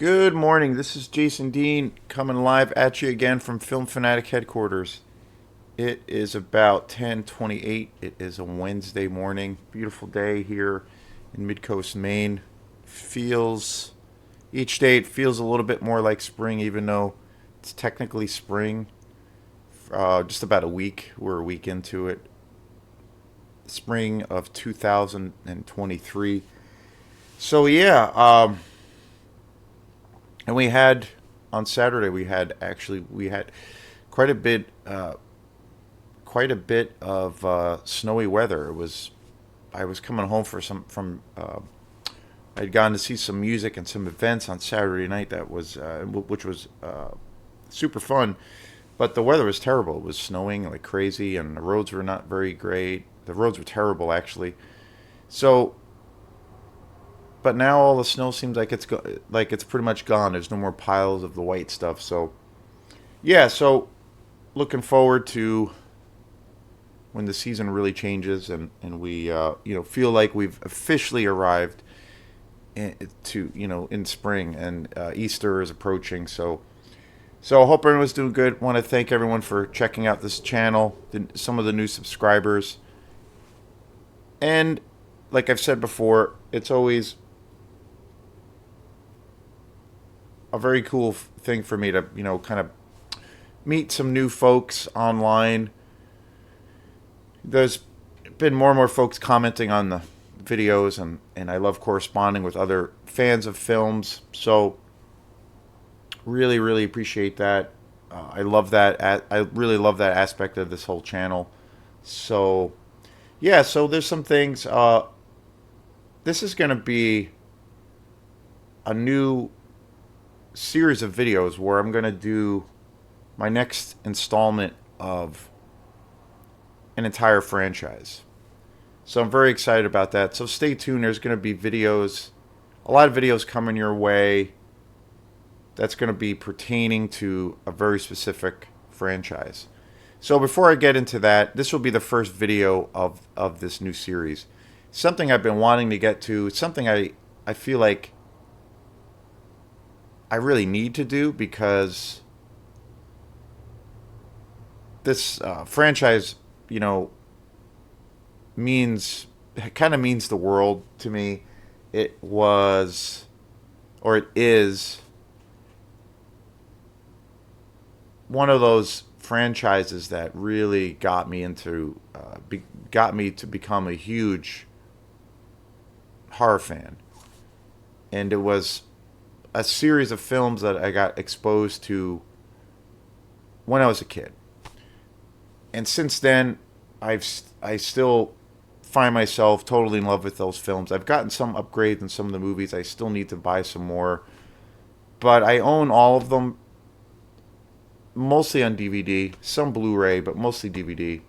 Good morning. This is Jason Dean coming live at you again from Film Fanatic headquarters. It is about 10:28. It is a Wednesday morning. Beautiful day here in Midcoast, Maine. Feels each day it feels a little bit more like spring, even though it's technically spring. Just about a week. We're a week into it. Spring of 2023. So yeah, and we had on Saturday we had quite a bit of snowy weather. It was I was coming home for some from I'd gone to see some music and some events on Saturday night which was super fun, but the weather was terrible. It was snowing like crazy and the roads were not very great. The roads were terrible actually. So but now all the snow seems like it's pretty much gone. There's no more piles of the white stuff. So yeah, so looking forward to when the season really changes and we feel like we've officially arrived in spring and Easter is approaching. So I hope everyone's doing good. Want to thank everyone for checking out this channel, some of the new subscribers, and like I've said before, it's always a very cool thing for me to kind of meet some new folks online. There's been more and more folks commenting on the videos, and I love corresponding with other fans of films. So really, really appreciate that. I love that. I really love that aspect of this whole channel. So yeah, so there's some things. This is going to be a new series of videos where I'm going to do my next installment of an entire franchise. So I'm very excited about that. So stay tuned. There's going to be a lot of videos coming your way that's going to be pertaining to a very specific franchise. So before I get into that, this will be the first video of this new series. Something I've been wanting to get to. It's something I feel like I really need to do because this franchise, means kind of means the world to me. It was, or it is, one of those franchises that really got me to become a huge horror fan, and it was a series of films that I got exposed to when I was a kid. And since then, I still find myself totally in love with those films. I've gotten some upgrades in some of the movies. I still need to buy some more. But I own all of them, mostly on DVD, some Blu-ray, but mostly DVD.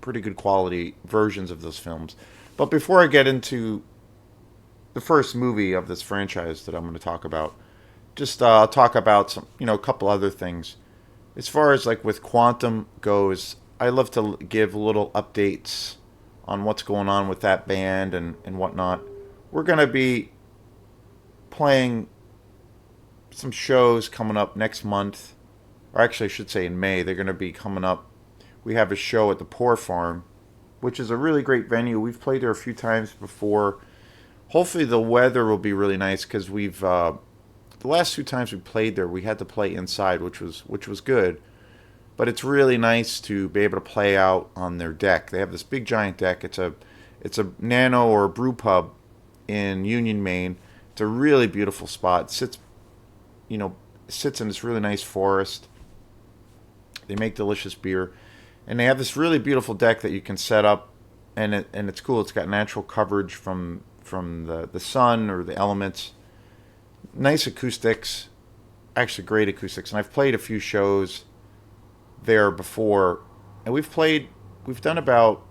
Pretty good quality versions of those films. But before I get into the first movie of this franchise that I'm going to talk about, just talk about a couple other things. As far as like with Quantum goes, I love to give little updates on what's going on with that band and whatnot. We're going to be playing some shows coming up next month, or actually I should say in May. They're going to be coming up. We have a show at the Poor Farm, which is a really great venue. We've played there a few times before. Hopefully the weather will be really nice because we've the last two times we played there, we had to play inside, which was good. But it's really nice to be able to play out on their deck. They have this big giant deck. It's a nano or a brew pub in Union, Maine. It's a really beautiful spot. Sits in this really nice forest. They make delicious beer, and they have this really beautiful deck that you can set up, and it's cool. It's got natural coverage from the sun or the elements. Nice acoustics, actually great acoustics. And I've played a few shows there before, and we've done about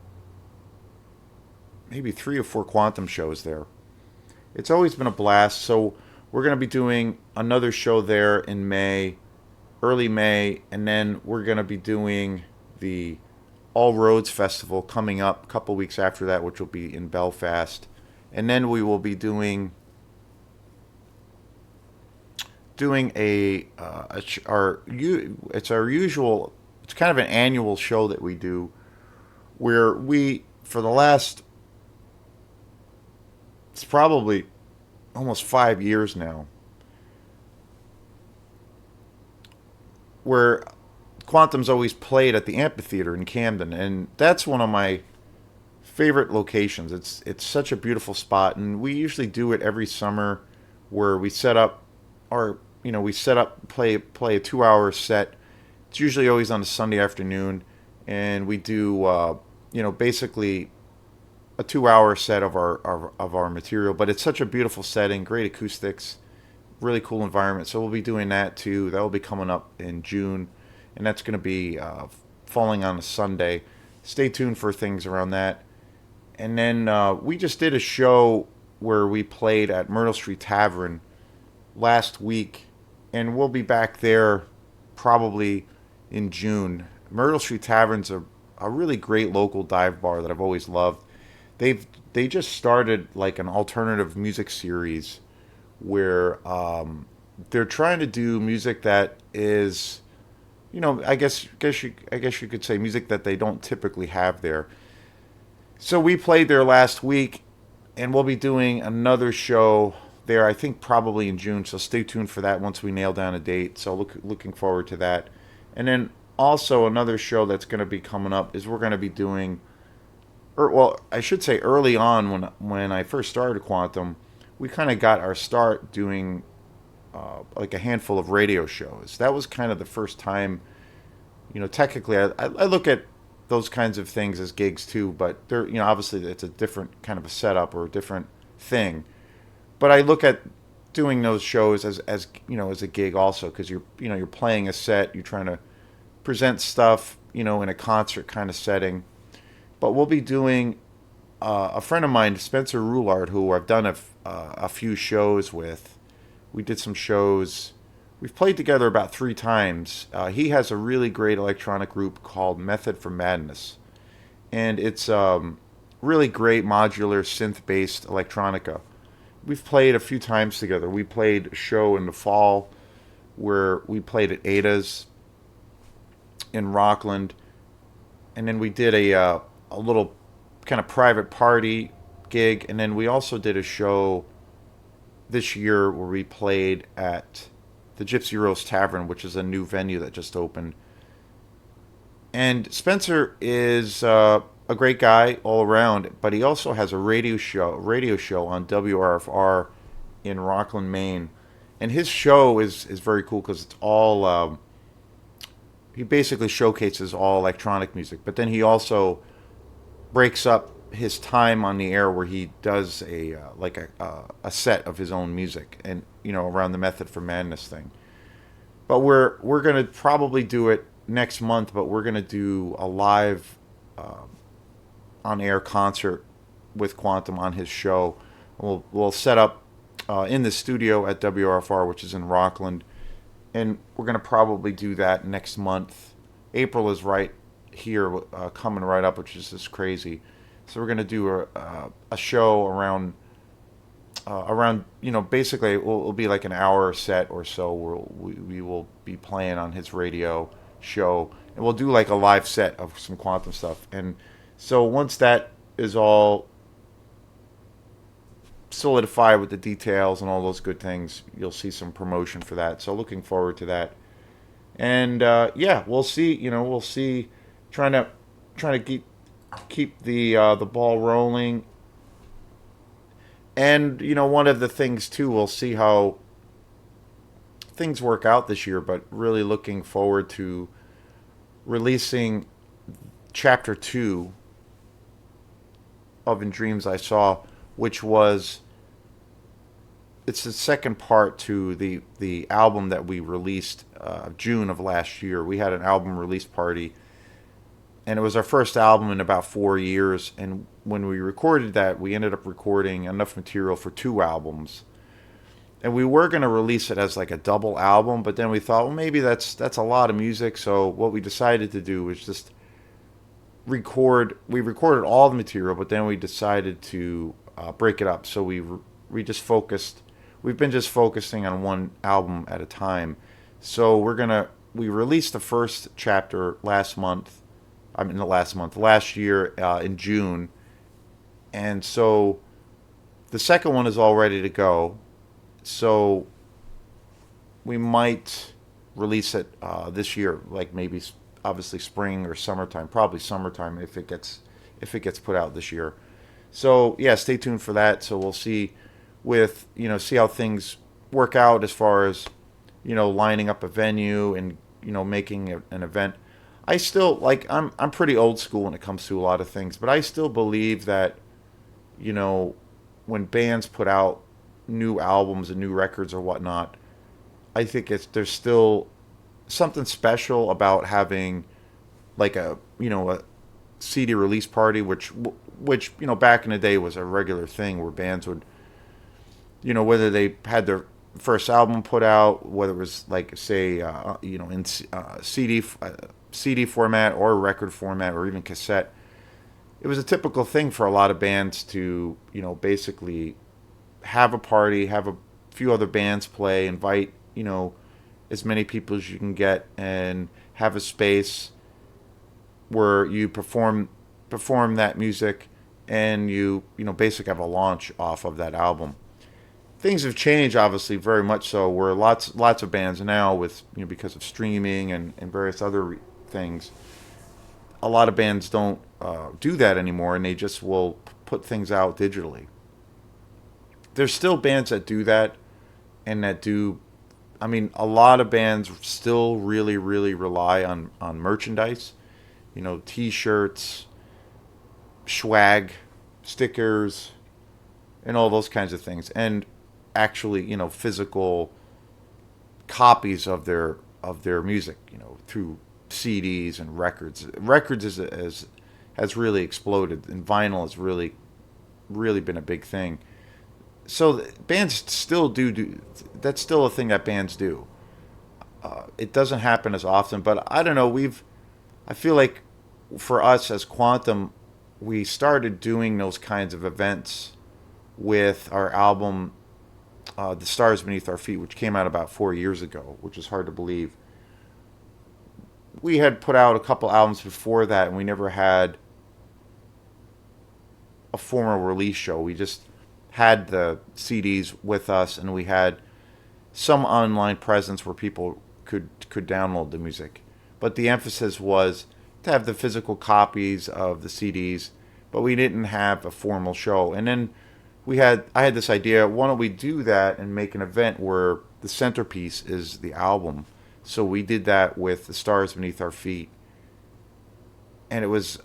maybe 3 or 4 Quantum shows there. It's always been a blast. So we're going to be doing another show there in May, early May, and then we're going to be doing the All Roads Festival coming up a couple weeks after that, which will be in Belfast. And then we will be doing doing it's our usual. It's kind of an annual show that we do where we for the last it's probably almost 5 years now where Quantum's always played at the amphitheater in Camden, and that's one of my favorite locations. It's such a beautiful spot, and we usually do it every summer, where we set up our we set up play a 2 hour set. It's usually always on a Sunday afternoon, and we do basically a 2 hour set of our material. But it's such a beautiful setting, great acoustics, really cool environment. So we'll be doing that too. That will be coming up in June, and that's going to be falling on a Sunday. Stay tuned for things around that. And then we just did a show where we played at Myrtle Street Tavern last week, and we'll be back there probably in June. Myrtle Street Tavern's a really great local dive bar that I've always loved. They just started like an alternative music series where they're trying to do music that is, I guess you could say music that they don't typically have there. So we played there last week, and we'll be doing another show there. I think probably in June. So stay tuned for that once we nail down a date. So looking forward to that. And then also another show that's going to be coming up is we're going to be doing, or well, I should say early on when I first started Quantum, we kind of got our start doing like a handful of radio shows. That was kind of the first time. Technically, I look at those kinds of things as gigs too, but they're obviously it's a different kind of a setup or a different thing. But I look at doing those shows as a gig also, because you're playing a set, you're trying to present stuff in a concert kind of setting. But we'll be doing a friend of mine, Spencer Roulard, who I've done a few shows with. We did some shows. We've played together about 3 times. He has a really great electronic group called Method for Madness, and it's really great modular synth-based electronica. We've played a few times together. We played a show in the fall where we played at Ada's in Rockland, and then we did a little kind of private party gig, and then we also did a show this year where we played at the Gypsy Rose Tavern, which is a new venue that just opened. And Spencer is a great guy all around, but he also has a radio show on WRFR in Rockland, Maine. And his show is very cool because it's all he basically showcases all electronic music, but then he also breaks up his time on the air where he does a set of his own music, and around the Method for Madness thing. But we're gonna probably do it next month, but we're gonna do a live on air concert with Quantum on his show. We'll set up in the studio at WRFR, which is in Rockland, and we're gonna probably do that next month. April is right here, coming right up, which is just crazy. So we're gonna do a show around basically it'll be like an hour set or so where we will be playing on his radio show, and we'll do like a live set of some Quantum stuff. And so once that is all solidified with the details and all those good things, you'll see some promotion for that. So looking forward to that. And yeah, we'll see. We'll see. Trying to keep the ball rolling. And one of the things too, we'll see how things work out this year. But really looking forward to releasing Chapter 2 of In Dreams I Saw, which was it's the second part to the album that we released June of last year. We had an album release party, and it was our first album in about 4 years. And when we recorded that, we ended up recording enough material for 2 albums. And we were going to release it as like a double album, but then we thought, well, maybe that's a lot of music. So what we decided to do was just record. We recorded all the material, but then we decided to break it up. So we just focused. we've been just focusing on one album at a time. So we released the first chapter last month. I mean, the last month, last year in June, and so the second one is all ready to go. So we might release it this year, like maybe obviously spring or summertime, probably summertime if it gets put out this year. So yeah, stay tuned for that. So we'll see with see how things work out as far as lining up a venue and making an event. I still I'm pretty old school when it comes to a lot of things, but I still believe that you know when bands put out new albums and new records or whatnot, I think there's still something special about having like a CD release party, which back in the day was a regular thing where bands would whether they had their first album put out, whether it was like say in CD format or record format or even cassette. It was a typical thing for a lot of bands to basically have a party, have a few other bands play, invite as many people as you can get, and have a space where you perform that music, and you basically have a launch off of that album. Things have changed, obviously, very much so. Where lots of bands now, with because of streaming and various other things, a lot of bands don't do that anymore, and they just will put things out digitally. There's still bands that do that, and that do. I mean, a lot of bands still really, really rely on merchandise, T-shirts, swag, stickers, and all those kinds of things, and actually, physical copies of their music, through CDs and records. Records has really exploded, and vinyl has really, really been a big thing. So bands still do that's still a thing that bands do. It doesn't happen as often, but I don't know. I feel like for us as Quantum, we started doing those kinds of events with our album, "The Stars Beneath Our Feet," which came out about 4 years ago, which is hard to believe. We had put out a couple albums before that, and we never had a formal release show. We just had the CDs with us, and we had some online presence where people could download the music. But the emphasis was to have the physical copies of the CDs, but we didn't have a formal show. And then I had this idea, why don't we do that and make an event where the centerpiece is the album? So we did that with "The Stars Beneath Our Feet," and it was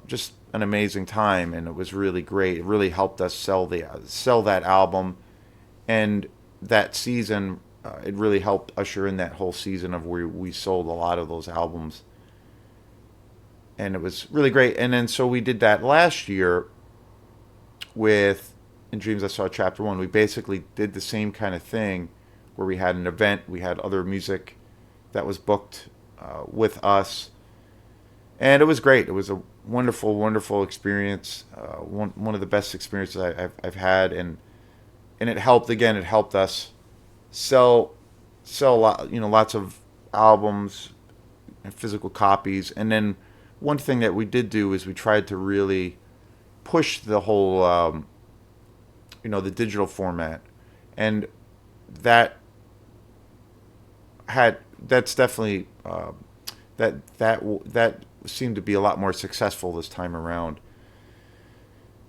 just an amazing time, and it was really great. It really helped us sell that album, and that season. It really helped usher in that whole season of where we sold a lot of those albums, and it was really great. And then so we did that last year with "In Dreams I Saw Chapter 1." We basically did the same kind of thing where we had an event, we had other music that was booked with us, and it was great. It was a wonderful, wonderful experience. One of the best experiences I've had, and it helped. Again, it helped us sell lots of albums and physical copies. And then one thing that we did do is we tried to really push the whole the digital format, and that that's definitely that seemed to be a lot more successful this time around.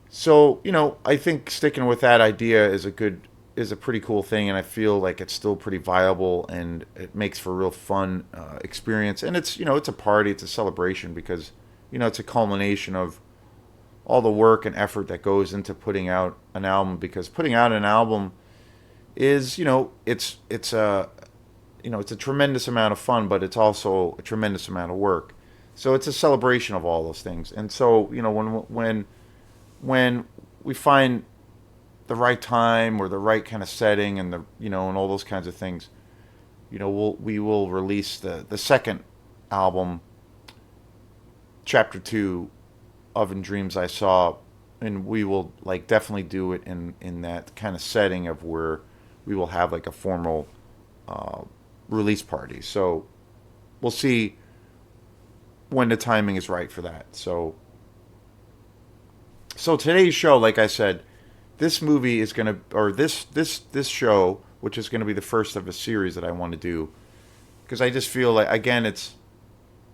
So I think sticking with that idea is a pretty cool thing, and I feel like it's still pretty viable, and it makes for a real fun experience. And it's it's a party, it's a celebration, because it's a culmination of all the work and effort that goes into putting out an album. Because putting out an album is it's a tremendous amount of fun, but it's also a tremendous amount of work. So it's a celebration of all those things. And so when we find the right time or the right kind of setting, and and all those kinds of things, we will release the second album, Chapter 2 of "In Dreams I Saw," and we will like definitely do it in that kind of setting of where we will have like a formal uh, release party. So we'll see when the timing is right for that. So today's show, like I said, this movie is gonna, or this show, which is gonna be the first of a series that I want to do, because I just feel like again it's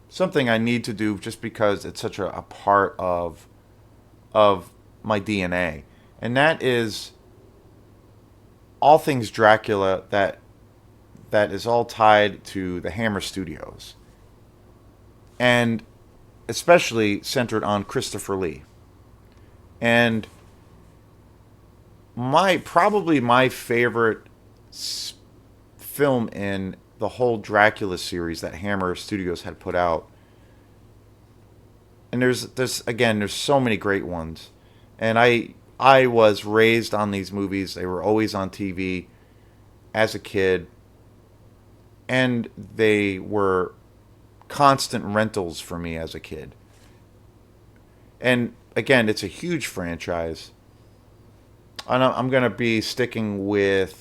something I need to do just because it's such a part of my DNA, and that is all things Dracula that is all tied to the Hammer Studios, and especially centered on Christopher Lee. And my probably my favorite film in the whole Dracula series that Hammer Studios had put out. And there's so many great ones. And I was raised on these movies. They were always on TV as a kid, and they were constant rentals for me as a kid. And again, it's a huge franchise. I'm gonna be sticking with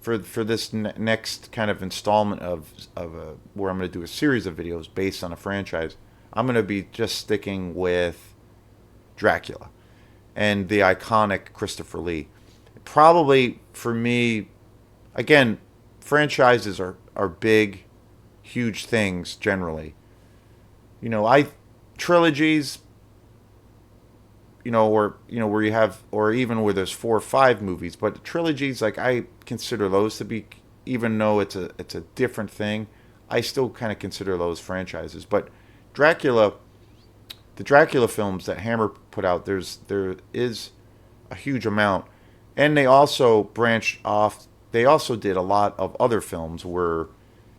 for this next kind of installment of where I'm gonna do a series of videos based on a franchise. I'm gonna be just sticking with Dracula and the iconic Christopher Lee. Probably for me, again, franchises are big, huge things generally. I trilogies, or where you have, or even where there's 4 or 5 movies, but trilogies, like I consider those to be, even though it's a different thing, I still kind of consider those franchises. But Dracula, the Dracula films that Hammer put out, there is a huge amount, and they also branched off. They also did a lot of other films where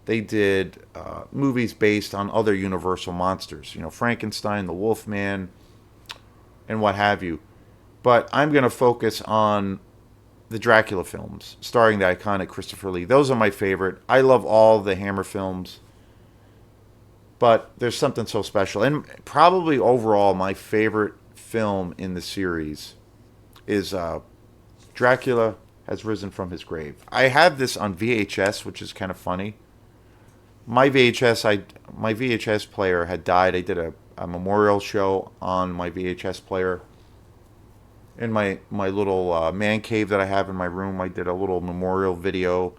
they did movies based on other Universal monsters, Frankenstein, the Wolfman, and what have you. But I'm going to focus on the Dracula films starring the iconic Christopher Lee. Those are my favorite. I love all the Hammer films, but there's something so special. And probably overall, my favorite film in the series is Dracula Has Risen from His Grave. I have this on VHS, which is kind of funny. My VHS player had died. I did a memorial show on my VHS player in my little man cave that I have in my room. I did a little memorial video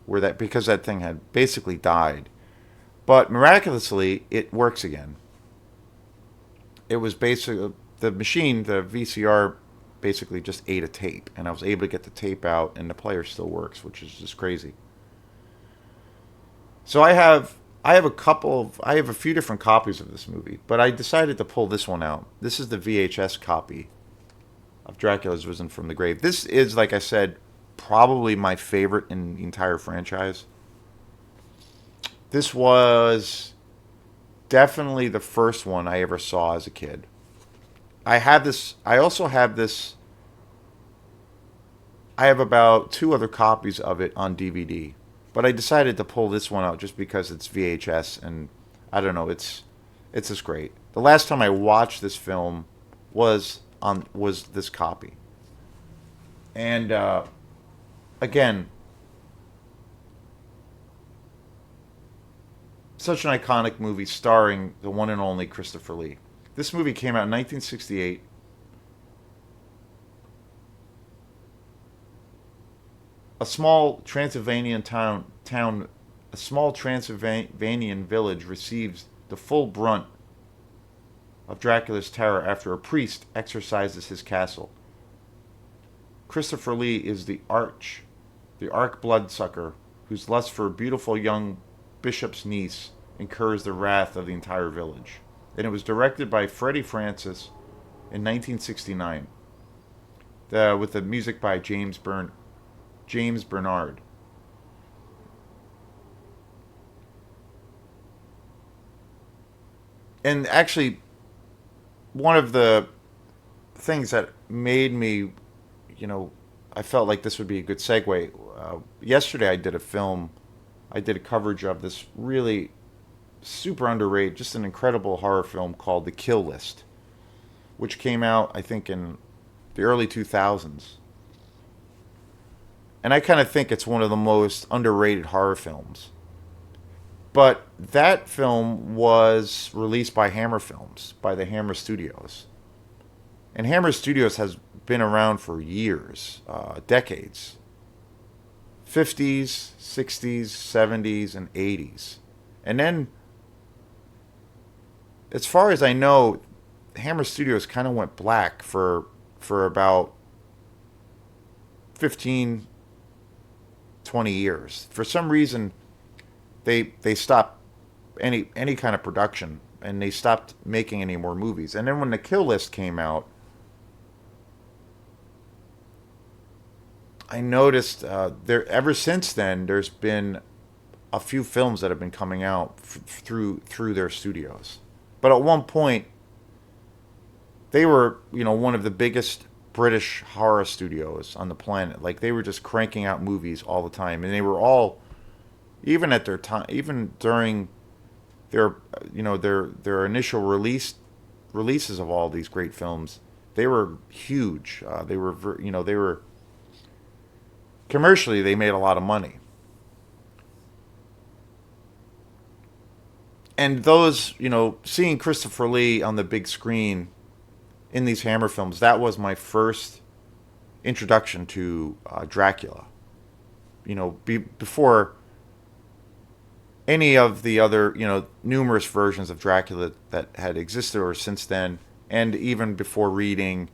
where because that thing had basically died, but miraculously it works again. It was basically the machine, the VCR, basically just ate a tape, and I was able to get the tape out, and the player still works, which is just crazy. So I have a few different copies of this movie, but I decided to pull this one out. This is the VHS copy of Dracula's Risen from the Grave. This is, like I said, probably my favorite in the entire franchise. This was definitely the first one I ever saw as a kid. I also have this. I have about 2 other copies of it on DVD. But I decided to pull this one out just because it's VHS, and I don't know, it's just great. The last time I watched this film was this copy. And again, such an iconic movie starring the one and only Christopher Lee. This movie came out in 1968. A small Transylvanian town, a small Transylvanian village receives the full brunt of Dracula's terror after a priest exorcises his castle. Christopher Lee is the arch bloodsucker whose lust for a beautiful young bishop's niece incurs the wrath of the entire village. And it was directed by Freddie Francis in 1969, with the music by James Bernard. And actually, one of the things that made me, I felt like this would be a good segue. Yesterday, I did a coverage of this really super underrated, just an incredible horror film called The Kill List. which came out, I think, in the early 2000s. And I kind of think it's one of the most underrated horror films. But that film was released by Hammer Films, by the Hammer Studios. And Hammer Studios has been around for years, decades. 50s, 60s, 70s, and 80s. And then, as far as I know, Hammer Studios kind of went black for about 15, 20 years. For some reason, they stopped any kind of production, and they stopped making any more movies. And then when The Kill List came out, I noticed there ever since then there's been a few films that have been coming out through their studios. But at one point, they were one of the biggest British horror studios on the planet. Like, they were just cranking out movies all the time, and they were all, even at their time, even during their their initial releases of all these great films, they were huge. They were commercially, they made a lot of money. And those, seeing Christopher Lee on the big screen in these Hammer films, that was my first introduction to Dracula. Before any of the other, numerous versions of Dracula that had existed or since then, and even before reading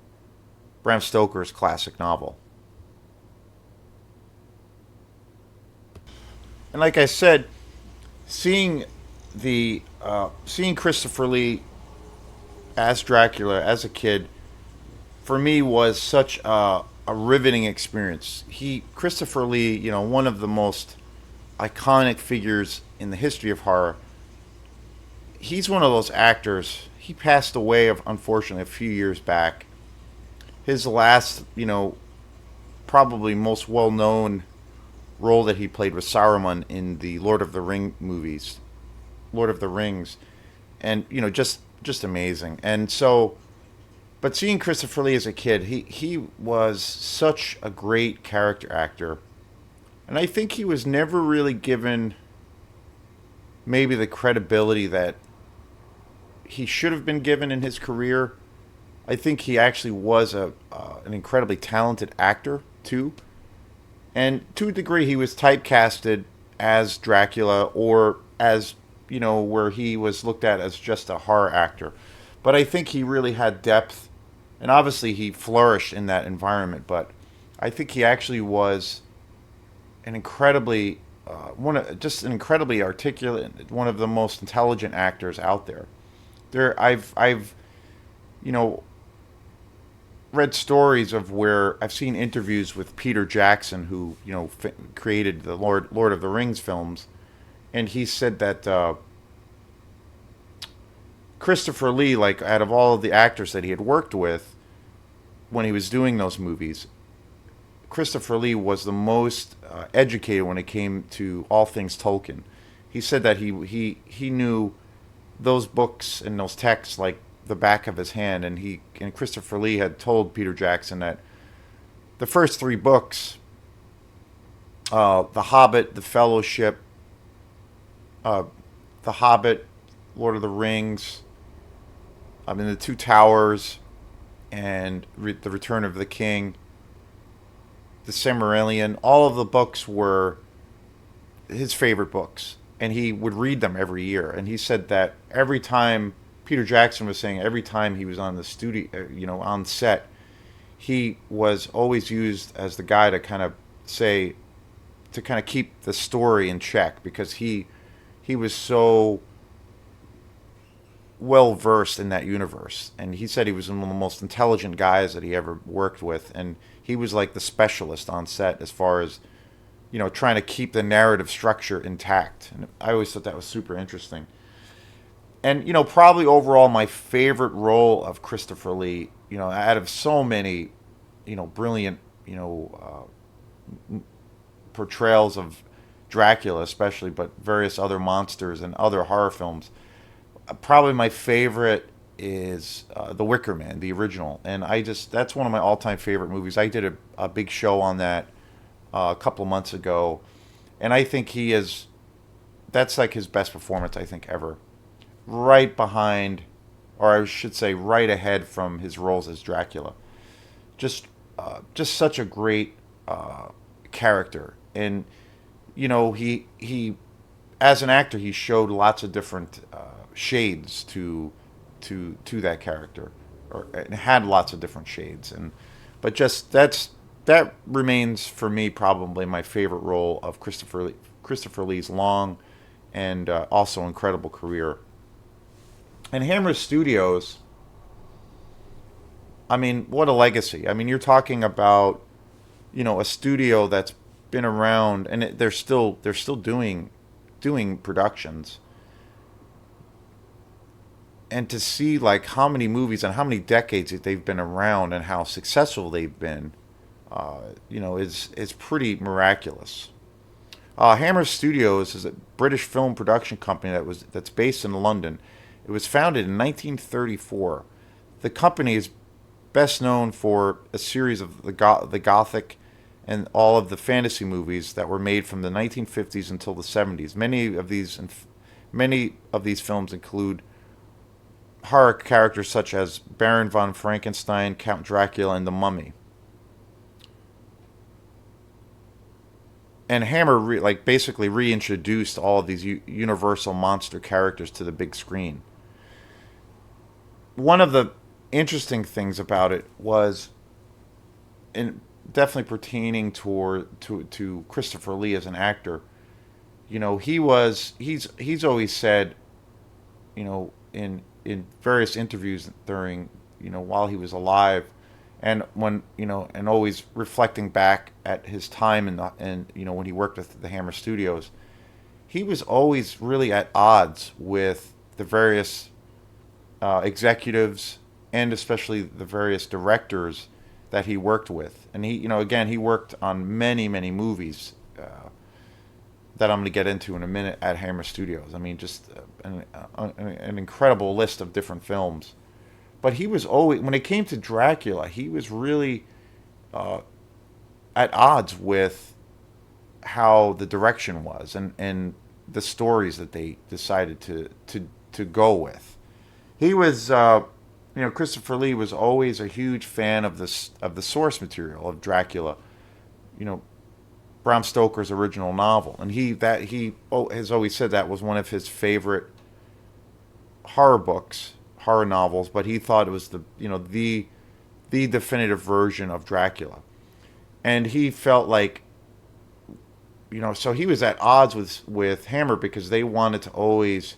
Bram Stoker's classic novel. And like I said, seeing seeing Christopher Lee as Dracula as a kid, for me, was such a riveting experience. Christopher Lee, one of the most iconic figures in the history of horror. He's one of those actors. He passed away, unfortunately, a few years back. His last, probably most well known role that he played was Saruman in the Lord of the Ring movies, Lord of the Rings, and just amazing. And so, but seeing Christopher Lee as a kid, he was such a great character actor, and I think he was never really given maybe the credibility that he should have been given in his career. I think he actually was an incredibly talented actor too. And to a degree, he was typecasted as Dracula, or as, where he was looked at as just a horror actor. But I think he really had depth, and obviously he flourished in that environment. But I think he actually was an incredibly, just an incredibly articulate, one of the most intelligent actors out there. I've, you know, read stories of where I've seen interviews with Peter Jackson, who created the Lord of the Rings films, and he said that Christopher Lee, like, out of all of the actors that he had worked with when he was doing those movies, Christopher Lee was the most educated when it came to all things Tolkien. He said that he knew those books and those texts like the back of his hand, and Christopher Lee had told Peter Jackson that the first three books, The Hobbit, The Fellowship, The Hobbit, Lord of the Rings, The Two Towers, and The Return of the King, The Silmarillion, all of the books were his favorite books, and he would read them every year. And he said that every time, Peter Jackson was saying, every time he was on the studio, on set, he was always used as the guy to kind of keep the story in check, because he was so well versed in that universe. And he said he was one of the most intelligent guys that he ever worked with, and he was like the specialist on set as far as trying to keep the narrative structure intact. And I always thought that was super interesting. And probably overall my favorite role of Christopher Lee, out of so many brilliant portrayals of Dracula especially, but various other monsters and other horror films, probably my favorite is The Wicker Man, the original, and that's one of my all-time favorite movies. I did a big show on that a couple of months ago, and I think he is that's like his best performance I think ever. Right behind, or I should say, right ahead from his roles as Dracula. Just just such a great character, and he as an actor he showed lots of different shades to that character, or and had lots of different shades, and but just that remains for me probably my favorite role of Christopher Lee's long and also incredible career. And Hammer Studios, I mean, what a legacy! I mean, you're talking about a studio that's been around, and they're still doing productions, and to see like how many movies and how many decades that they've been around and how successful they've been, is pretty miraculous. Hammer Studios is a British film production company that's based in London. It was founded in 1934. The company is best known for a series of the Gothic and all of the fantasy movies that were made from the 1950s until the 70s. Many of these films include horror characters such as Baron von Frankenstein, Count Dracula, and the Mummy. And Hammer basically reintroduced all of these universal monster characters to the big screen. One of the interesting things about it was, in definitely pertaining to Christopher Lee as an actor, he's always said, in various interviews during while he was alive, and and always reflecting back at his time and when he worked with the Hammer Studios, he was always really at odds with the various executives and especially the various directors that he worked with. And again, he worked on many, many movies that I'm going to get into in a minute at Hammer Studios. I mean, just an incredible list of different films. But he was always, when it came to Dracula, he was really at odds with how the direction was and the stories that they decided to go with. He was, Christopher Lee was always a huge fan of the source material of Dracula, you know, Bram Stoker's original novel, and he has always said that was one of his favorite horror novels. But he thought it was the definitive version of Dracula, and he felt like, so he was at odds with Hammer because they wanted to always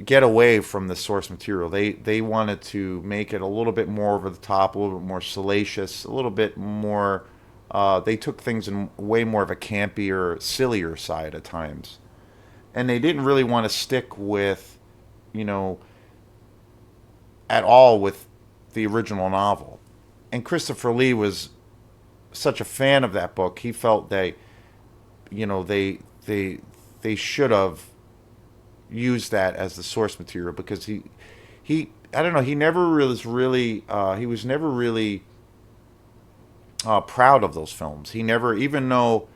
get away from the source material. They wanted to make it a little bit more over the top, a little bit more salacious, a little bit more. They took things in way more of a campier, sillier side at times, and they didn't really want to stick with, at all with the original novel. And Christopher Lee was such a fan of that book. He felt they should have used that as the source material because he I don't know, he never was really he was never really proud of those films. He never, even though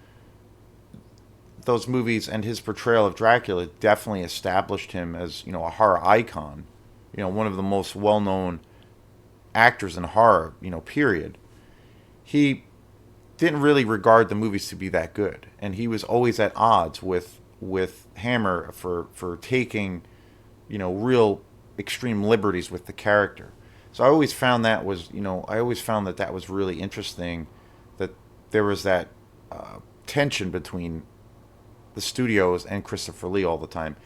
those movies and his portrayal of Dracula definitely established him as a horror icon, one of the most well-known actors in horror, period. He didn't really regard the movies to be that good, and he was always at odds with Hammer for taking, real extreme liberties with the character. So I always found that was really interesting, that there was that tension between the studios and Christopher Lee all the time.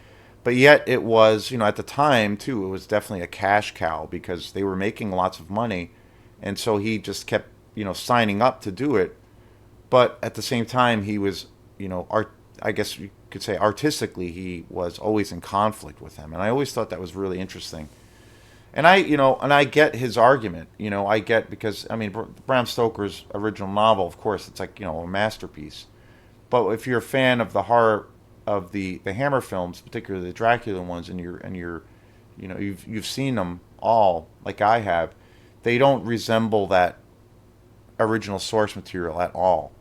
But yet it was, at the time too, it was definitely a cash cow because they were making lots of money, and so he just kept, signing up to do it. But at the same time, he was, I guess you could say artistically, he was always in conflict with him, and I always thought that was really interesting. And I get his argument. I get, because I mean, Bram Stoker's original novel, of course, it's like a masterpiece. But if you're a fan of the horror of the Hammer films, particularly the Dracula ones, and you're You know, you've seen them all, like I have. They don't resemble that original source material at all.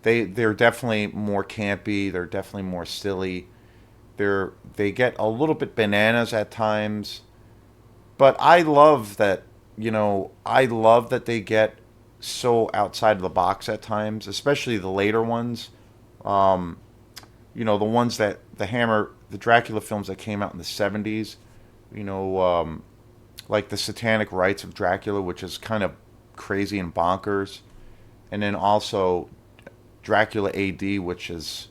They're definitely more campy. They're definitely more silly. They get a little bit bananas at times, but I love that. I love that they get so outside of the box at times, especially the later ones. Um, the ones that the Dracula films that came out in the '70s. You know, like the Satanic Rites of Dracula, which is kind of crazy and bonkers, and then also Dracula AD, which is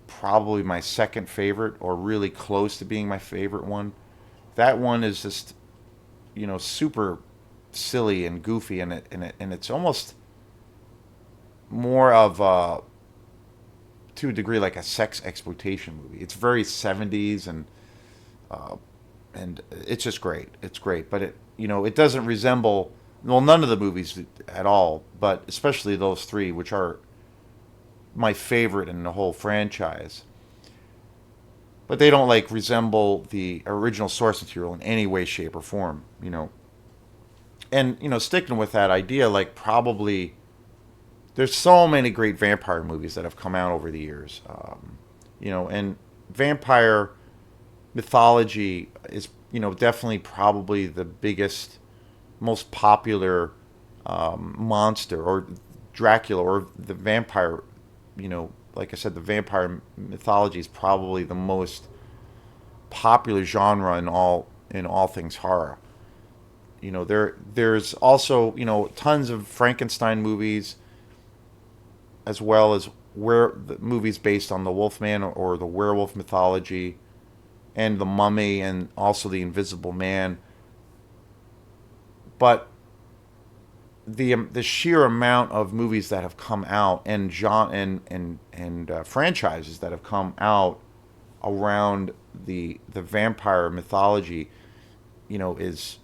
probably my second favorite, or really close to being my favorite one. That one is just super silly and goofy, and it's almost more of to a degree like a sex exploitation movie. It's very '70s uh, and it's just great. It's great, but it doesn't resemble, well, none of the movies at all, but especially those three, which are my favorite in the whole franchise. But they don't like resemble the original source material in any way, shape, or form. And sticking with that idea, like probably there's so many great vampire movies that have come out over the years. And vampire mythology is definitely probably the biggest, most popular monster, or Dracula, or the vampire. Like I said, the vampire mythology is probably the most popular genre in all things horror. There's also tons of Frankenstein movies, as well as where the movies based on the Wolfman or the werewolf mythology, and the Mummy, and also the Invisible Man. But the sheer amount of movies that have come out, and franchises that have come out around the vampire mythology, is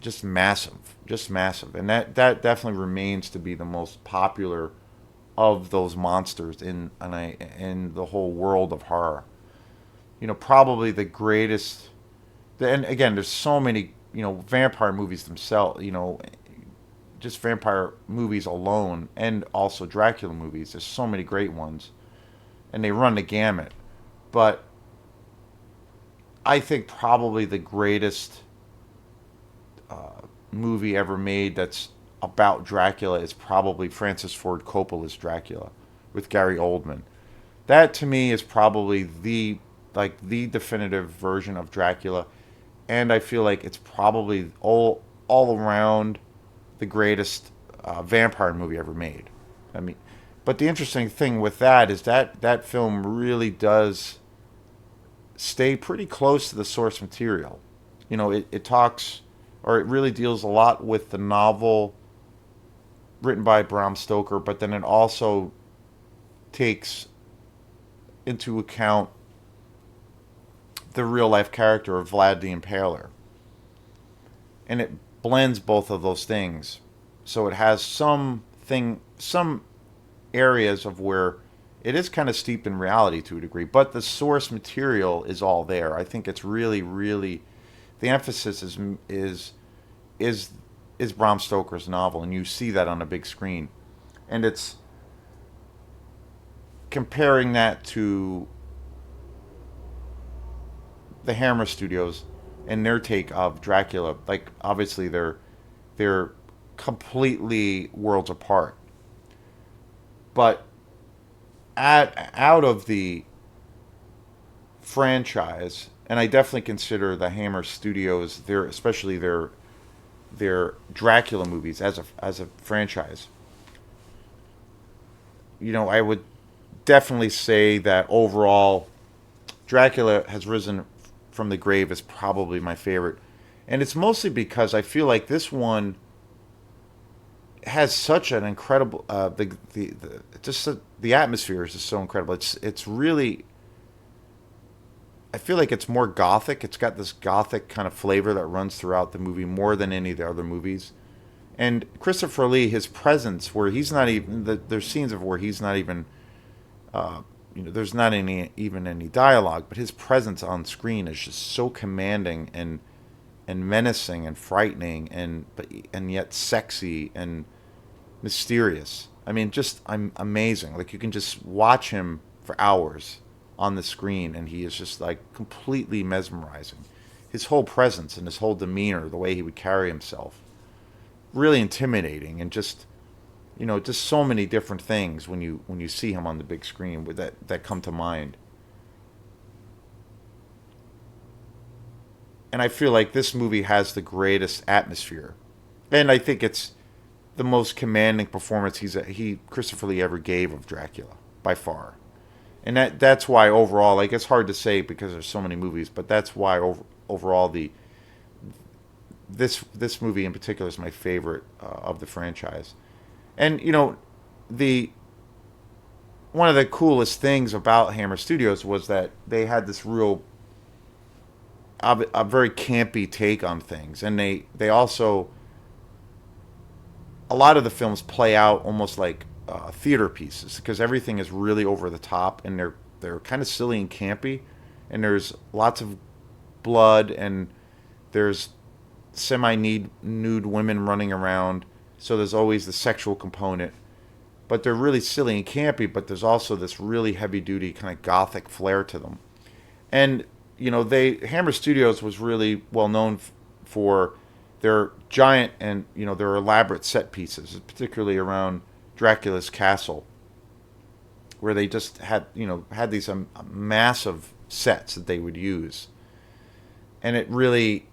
just massive, and that definitely remains to be the most popular of those monsters in the whole world of horror. Probably the greatest. And again, there's so many vampire movies themselves. Just vampire movies alone, and also Dracula movies. There's so many great ones, and they run the gamut. But I think probably the greatest movie ever made that's about Dracula is probably Francis Ford Coppola's Dracula with Gary Oldman. That to me is probably the definitive version of Dracula, and I feel like it's probably all around the greatest vampire movie ever made. I mean, but the interesting thing with that is that film really does stay pretty close to the source material. It talks, or it really deals a lot with the novel written by Bram Stoker, but then it also takes into account the real life character of Vlad the Impaler. And it blends both of those things. So it has some areas of where it is kind of steeped in reality to a degree, but the source material is all there. I think it's really, really, the emphasis is is Bram Stoker's novel, and you see that on a big screen, and it's comparing that to the Hammer Studios and their take of Dracula. Like obviously they're completely worlds apart, but out of the franchise, and I definitely consider the Hammer Studios, especially their Dracula movies as a franchise. I would definitely say that overall, Dracula Has Risen from the Grave is probably my favorite, and it's mostly because I feel like this one has such an incredible the just the atmosphere is just so incredible. It's really, I feel like it's more gothic. It's got this gothic kind of flavor that runs throughout the movie more than any of the other movies. And Christopher Lee, his presence, where he's not even, there's scenes of where he's not even there's not any dialogue, but his presence on screen is just so commanding and menacing and frightening and yet sexy and mysterious. I mean, just I'm amazing. Like you can just watch him for hours on the screen, and he is just like completely mesmerizing. His whole presence and his whole demeanor, the way he would carry himself, really intimidating, and just so many different things when you see him on the big screen that come to mind. And I feel like this movie has the greatest atmosphere, and I think it's the most commanding performance he Christopher Lee ever gave of Dracula by far. And that's why overall, like it's hard to say because there's so many movies, but that's why overall this movie in particular is my favorite of the franchise. And the one of the coolest things about Hammer Studios was that they had this real a very campy take on things, and they also a lot of the films play out almost like theater pieces because everything is really over the top and they're kind of silly and campy, and there's lots of blood and there's semi nude women running around, so there's always the sexual component. But they're really silly and campy, but there's also this really heavy duty kind of gothic flair to them. And they Hammer Studios was really well known for their giant and their elaborate set pieces, particularly around Dracula's castle, where they just had these massive sets that they would use, and it really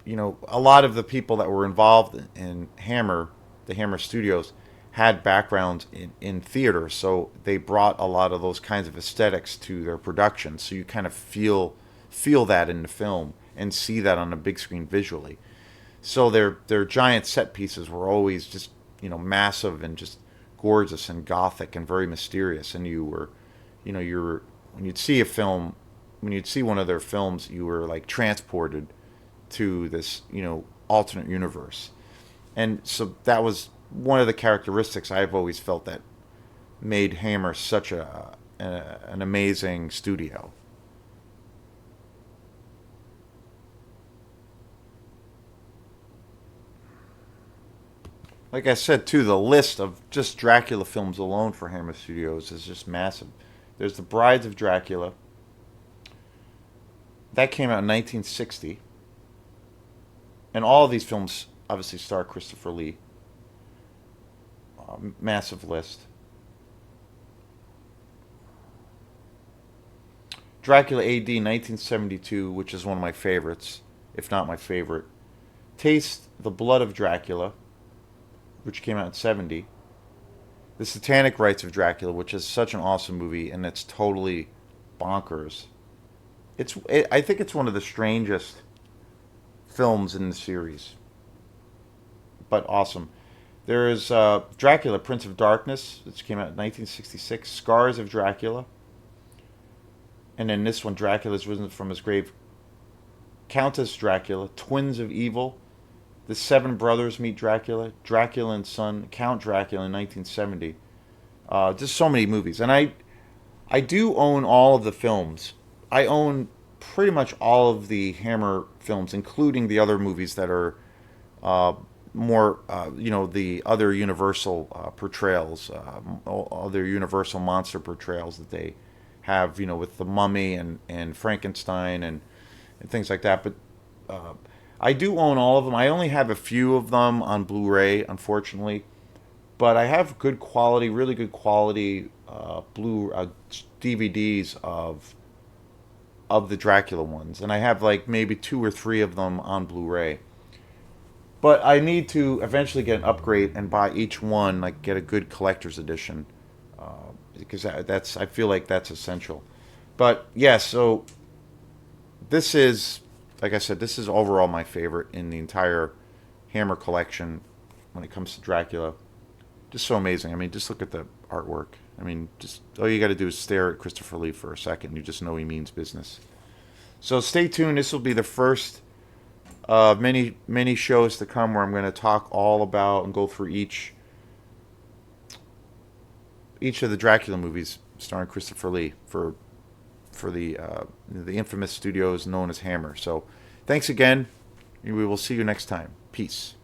a lot of the people that were involved in the Hammer Studios, had backgrounds in theater, so they brought a lot of those kinds of aesthetics to their production. So you kind of feel that in the film and see that on a big screen visually. So their giant set pieces were always just massive and just gorgeous and gothic and very mysterious. And you're when you'd see a film, when you'd see one of their films, you were like transported to this alternate universe. And so that was one of the characteristics I've always felt that made Hammer such an amazing studio. Like I said, too, the list of just Dracula films alone for Hammer Studios is just massive. There's The Brides of Dracula. That came out in 1960. And all of these films obviously star Christopher Lee. Massive list. Dracula AD 1972, which is one of my favorites, if not my favorite. Taste the Blood of Dracula, which came out in 70. The Satanic Rites of Dracula, which is such an awesome movie, and it's totally bonkers. I think it's one of the strangest films in the series, but awesome. There is Dracula, Prince of Darkness, which came out in 1966. Scars of Dracula. And then this one, Dracula's Risen from His Grave. Countess Dracula, Twins of Evil. The Seven Brothers Meet Dracula. Dracula and Son. Count Dracula in 1970. Just so many movies. And I do own all of the films. I own pretty much all of the Hammer films, including the other movies that are more, the other Universal portrayals, other Universal monster portrayals that they have, with the Mummy and Frankenstein and things like that. But I do own all of them. I only have a few of them on Blu-ray, unfortunately. But I have good quality, really good quality DVDs of the Dracula ones, and I have like maybe 2 or 3 of them on Blu-ray. But I need to eventually get an upgrade and buy each one, like get a good collector's edition, because I feel like that's essential. But yeah, so this is, like I said, this is overall my favorite in the entire Hammer collection when it comes to Dracula. Just so amazing. I mean, just look at the artwork. I mean, just all you got to do is stare at Christopher Lee for a second. You just know he means business. So stay tuned. This will be the first of many shows to come where I'm going to talk all about and go through each of the Dracula movies starring Christopher Lee for the infamous studios known as Hammer. So, thanks again. We will see you next time. Peace.